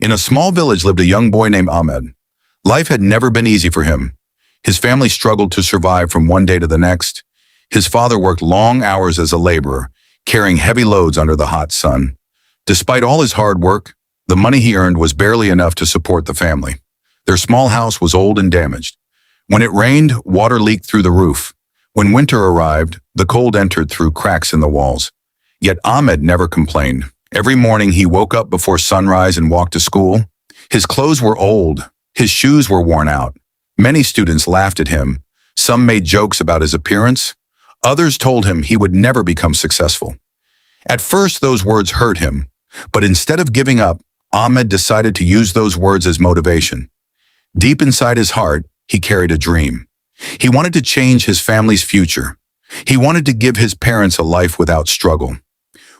In a small village lived a young boy named Ahmed. Life had never been easy for him. His family struggled to survive from one day to the next. His father worked long hours as a laborer, carrying heavy loads under the hot sun. Despite all his hard work, the money he earned was barely enough to support the family. Their small house was old and damaged. When it rained, water leaked through the roof. When winter arrived, the cold entered through cracks in the walls. Yet Ahmed never complained. Every morning he woke up before sunrise and walked to school. His clothes were old. His shoes were worn out. Many students laughed at him. Some made jokes about his appearance. Others told him he would never become successful. At first, those words hurt him, but instead of giving up, Ahmed decided to use those words as motivation. Deep inside his heart, he carried a dream. He wanted to change his family's future. He wanted to give his parents a life without struggle.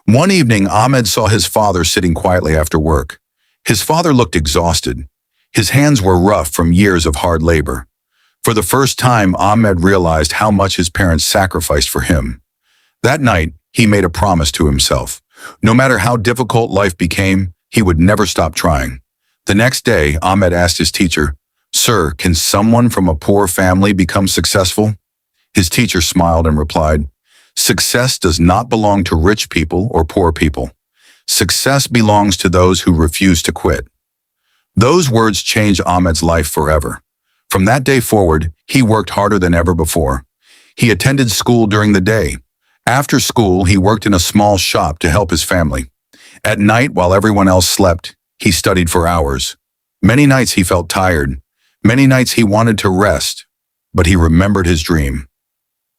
One evening, Ahmed saw his father sitting quietly after work. His father looked exhausted. His hands were rough from years of hard labor. For the first time, Ahmed realized how much his parents sacrificed for him. That night, he made a promise to himself. No matter how difficult life became, he would never stop trying. The next day, Ahmed asked his teacher, "Sir, can someone from a poor family become successful?" His teacher smiled and replied, "Success does not belong to rich people or poor people. Success belongs to those who refuse to quit." Those words changed Ahmed's life forever. From that day forward, he worked harder than ever before. He attended school during the day. After school, he worked in a small shop to help his family. At night, while everyone else slept, he studied for hours. Many nights he felt tired. Many nights he wanted to rest, but he remembered his dream.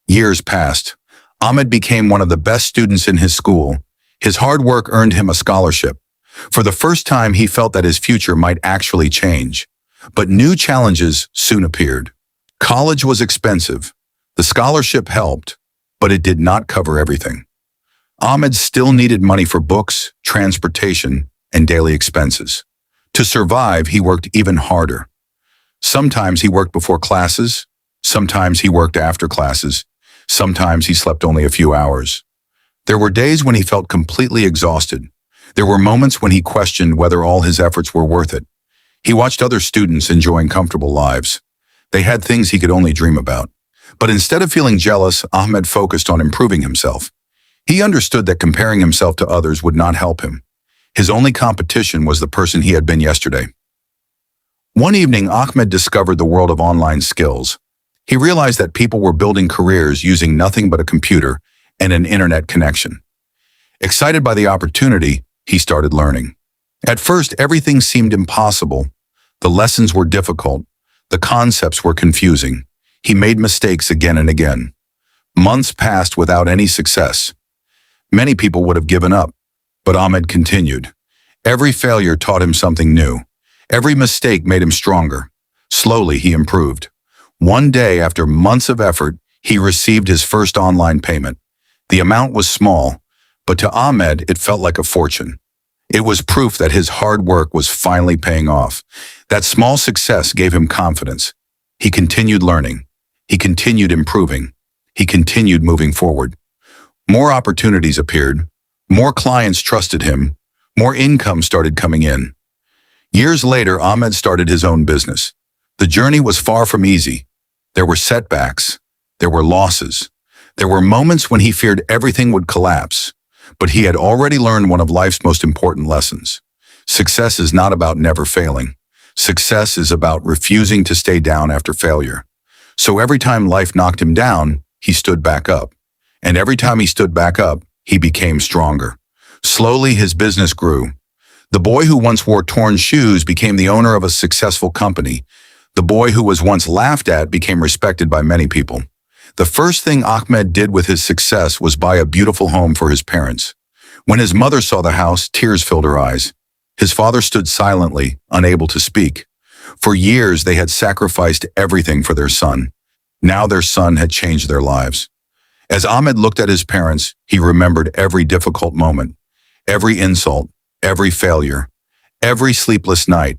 Years passed. Ahmed became one of the best students in his school. His hard work earned him a scholarship. For the first time, he felt that his future might actually change. But new challenges soon appeared. College was expensive. The scholarship helped, but it did not cover everything. Ahmed still needed money for books, transportation, and daily expenses. To survive, he worked even harder. Sometimes he worked before classes. Sometimes he worked after classes. Sometimes he slept only a few hours. There were days when he felt completely exhausted. There were moments when he questioned whether all his efforts were worth it. He watched other students enjoying comfortable lives. They had things he could only dream about. But instead of feeling jealous, Ahmed focused on improving himself. He understood that comparing himself to others would not help him. His only competition was the person he had been yesterday. One evening, Ahmed discovered the world of online skills. He realized that people were building careers using nothing but a computer and an internet connection. Excited by the opportunity, he started learning. At first, everything seemed impossible. The lessons were difficult. The concepts were confusing. He made mistakes again and again. Months passed without any success. Many people would have given up, but Ahmed continued. Every failure taught him something new. Every mistake made him stronger. Slowly, he improved. One day, after months of effort, he received his first online payment. The amount was small, but to Ahmed, it felt like a fortune. It was proof that his hard work was finally paying off. That small success gave him confidence. He continued learning. He continued improving. He continued moving forward. More opportunities appeared. More clients trusted him. More income started coming in. Years later, Ahmed started his own business. The journey was far from easy. There were setbacks. There were losses. There were moments when he feared everything would collapse. But he had already learned one of life's most important lessons. Success is not about never failing. Success is about refusing to stay down after failure. So every time life knocked him down, he stood back up. And every time he stood back up, he became stronger. Slowly, his business grew. The boy who once wore torn shoes became the owner of a successful company. The boy who was once laughed at became respected by many people. The first thing Ahmed did with his success was buy a beautiful home for his parents. When his mother saw the house, tears filled her eyes. His father stood silently, unable to speak. For years, they had sacrificed everything for their son. Now their son had changed their lives. As Ahmed looked at his parents, he remembered every difficult moment, every insult, every failure, every sleepless night,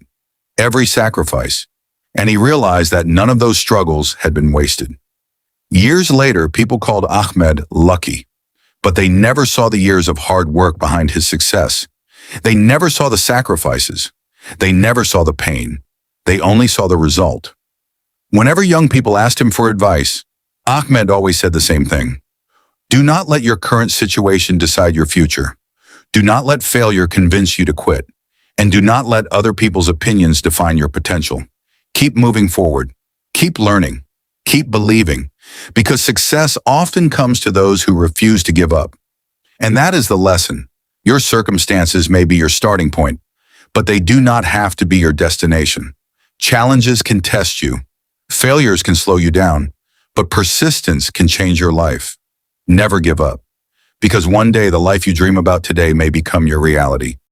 every sacrifice, and he realized that none of those struggles had been wasted. Years later, people called Ahmed lucky, but they never saw the years of hard work behind his success. They never saw the sacrifices. They never saw the pain. They only saw the result. Whenever young people asked him for advice, Ahmed always said the same thing. Do not let your current situation decide your future. Do not let failure convince you to quit. And do not let other people's opinions define your potential. Keep moving forward. Keep learning. Keep believing. Because success often comes to those who refuse to give up. And that is the lesson. Your circumstances may be your starting point, but they do not have to be your destination. Challenges can test you. Failures can slow you down, but persistence can change your life. Never give up, because one day the life you dream about today may become your reality.